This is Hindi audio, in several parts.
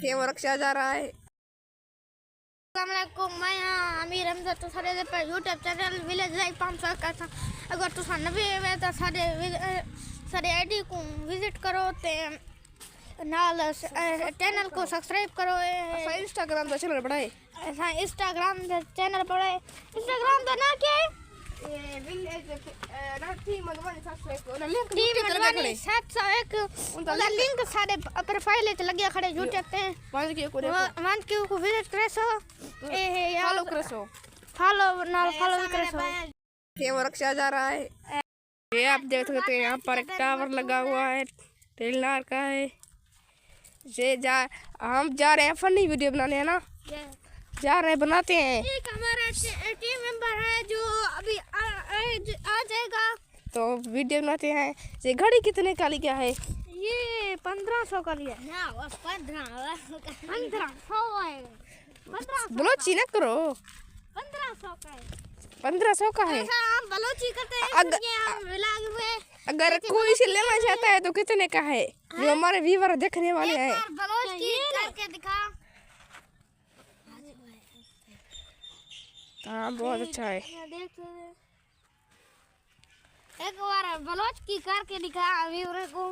के वो रक्षा जा रहा है। अस्सलामुअलैकुम, मैं अमीर हमजा तो सारे दे पर यूट्यूब चैनल विलेज लाइफ 500 का था। अगर तुसा नवी है तो सारे आईडी को विजिट करो ते नाल चैनल को सब्सक्राइब करो। ऐसा इंस्टाग्राम का चैनल बढ़ाए, ऐसा इंस्टाग्राम का चैनल बढ़ाए। इंस्टाग्राम का नाम क्या है? Village team Madhubani 701 link team Madhubani 701 उनका लिंक सारे प्रोफाइल पे लगे खड़े यूट्यूब पे वन क्यू को विजिट करे सो फॉलो करे सो फॉलो करे सो के वो रक्षा जा रहा है। ये आप देख सकते हैं यहाँ पर एक टावर लगा हुआ है, टेलनार का है। हम जा रहे हैं फनी वीडियो बनाने, है ना, जा रहे हैं बनाते हैं। एक हमारा टीम मेंबर है जो अभी आ जाएगा तो वीडियो बनाते हैं। ये घड़ी कितने का लिया है? ये 1500 का लिया ना, बस 1500 है। बलोची ना करो, 1500 का है। 1500 का है। हम बलोची करते हैं हम व्लॉग में। अगर कोई से लेना चाहता है तो कितने का है? जो हमारे व्यूअर देखने वाले हैं, बलोची करके दिखा। हाँ बहुत अच्छा है। एक बार बलोच की करके दिखा व्यूअर को।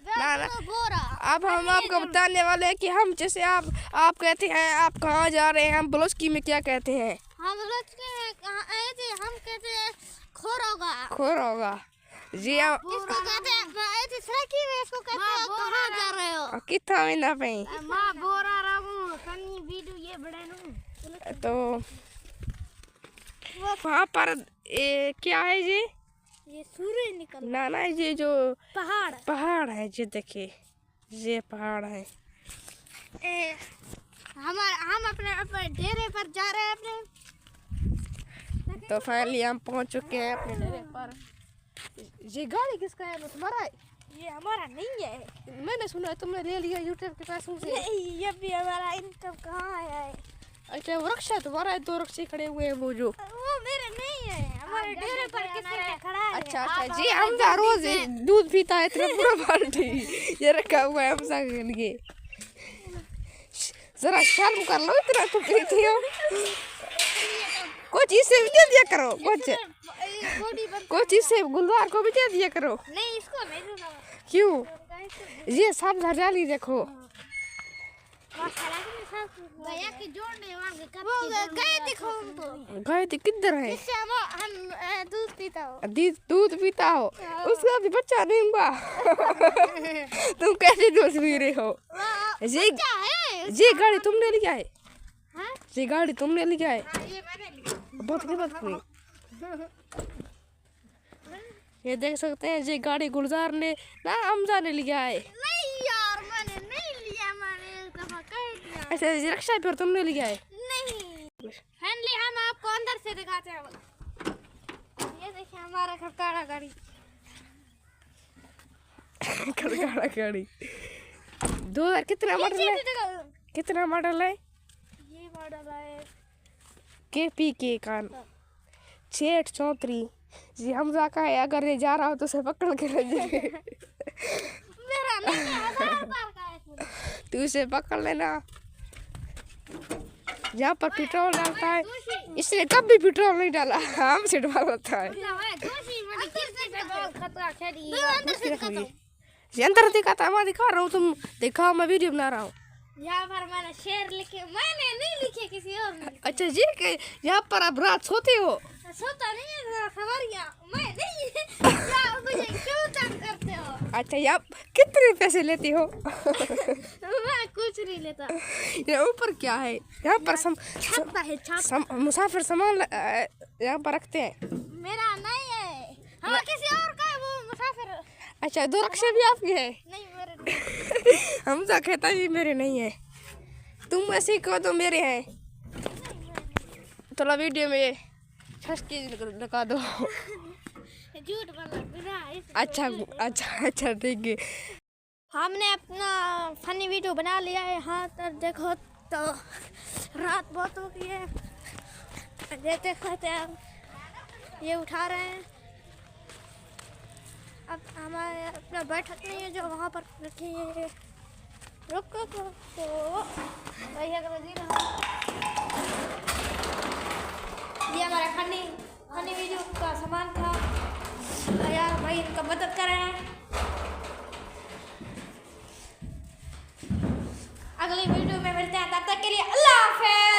ना बोरा। अब हम आपको बताने वाले हैं कि हम जैसे आप कहते हैं आप कहाँ जा रहे हैं, हम बलोचकी में क्या कहते हैं? हम बलोचकी में आए थे, हम कहते हैं खोरोगा। खोरोगा जी। आप इसको कहते हैं ऐसे सड़की में, इसको कहते हैं कहाँ जा रहे हो? कितना महीना पे माँ बोरा रहूं कनी वीडियो ये बड़े नु तो वहाँ पर क्या है ये सूर्य निकल ना ये जो पहाड़ है, ये देखिए ये पहाड़ है। हम अपने डेरे पर जा रहे हैं अपने। तो फाइनली हम पहुँच चुके हैं अपने डेरे पर। ये गाड़ी किसका है? तुम्हारा है? ये हमारा नहीं है। मैंने सुना तुमने ले लिया यूट्यूब के पैसों से। नहीं, ये भी हमारा इनकम कहाँ आया है? अच्छा वो रक्षा तुम्हारा है, 2 रक्षे खड़े हुए हैं वो जो। वो मेरे नहीं है, हमारे डेरे पर किसी का खड़ा है। अच्छा जी, हमजा रोज दूध पीता है इतना पूरा बाल्टी ये रखा हुआ है हमजा के लिए। जरा शर्म कर लो, इतना तो पीती हो। कुछ इससे भी दे दिया करो, कुछ इससे गुलजार को भी दे दिया करो। नहीं, इसको नहीं दूंगा। क्यों? ये सब हरियाली देखो। गया की जोड़ने वाले वो गए दिखो हमको। गए थे किधर है? इससे हम दूध पीता हो। दूध पीता हो, उसका भी बच्चा नहीं हुआ। तुम कैसे दूध पी रहे हो? ये गाड़ी तुमने लिया है? ये गाड़ी तुमने लिया है? ये मैंने लिया। बहुत हुई। ये देख सकते हैं ये गाड़ी गुलजार ने ना हमजा ने लिया है। नहीं यार, मैंने नहीं लिया, मैंने एक दफा कह दिया। अच्छा ये रक्षा फिर तुमने लिया है? नहीं। फाइनली हम आपको अंदर से दिखाते हैं। ये देखिए हमारा खड़काड़ा गाड़ी। खड़काड़ा गाड़ी 2000 कितना मॉडल है? कितना मॉडल है? ये मॉडल है KPK का 634 जी। हमजा का है, अगर ये जा रहा हो तो उसे पकड़ के ले जाए। मेरा नहीं है, 1000 का है। तू इसे पकड़ लेना। यहाँ पर पेट्रोल डालता है, इसने कभी पेट्रोल नहीं डाला, हमसे डालता है। ये अंदर दिखाता, मैं दिखा रहा हूँ, तुम दिखाओ, मैं वीडियो बना रहा हूँ। यहाँ पर मैंने शेर लिखे, मैंने नहीं लिखे, किसी और ने। अच्छा जी, यहाँ पर आप रात सोते हो? सोता नहीं है सवारियाँ, मैं नहीं। मुझे क्यों तंग करते हो? अच्छा यहाँ कितने पैसे लेते हो? मैं कुछ नहीं लेता। ये ऊपर क्या है? यहाँ पर मुसाफिर सामान यहाँ पर रखते हैं। मेरा नहीं है, हाँ किसी और का है वो मुसाफिर। अच्छा 2 रक्षे भी आपके हैं? नहीं, मेरे नहीं। हमजा कहता है मेरे नहीं है, तुम ऐसे ही कहो तो मेरे हैं। थोड़ा वीडियो में लगा दो। झूठ बोला। अच्छा ठीक है। हमने अपना फनी वीडियो बना लिया है। हाँ तो देखो, तो रात बहुत हो गई है। देते कहते हैं ये उठा रहे हैं। अब हमारे अपना बैठक नहीं है जो वहाँ पर रखी है। रुको तो भैया का वजीर ये हमारा फनी फनी वीडियो का सामान था। यार भाई इनका मदद करें। अगली वीडियो में मिलते हैं, तब तक के लिए अल्लाह हाफ़िज़।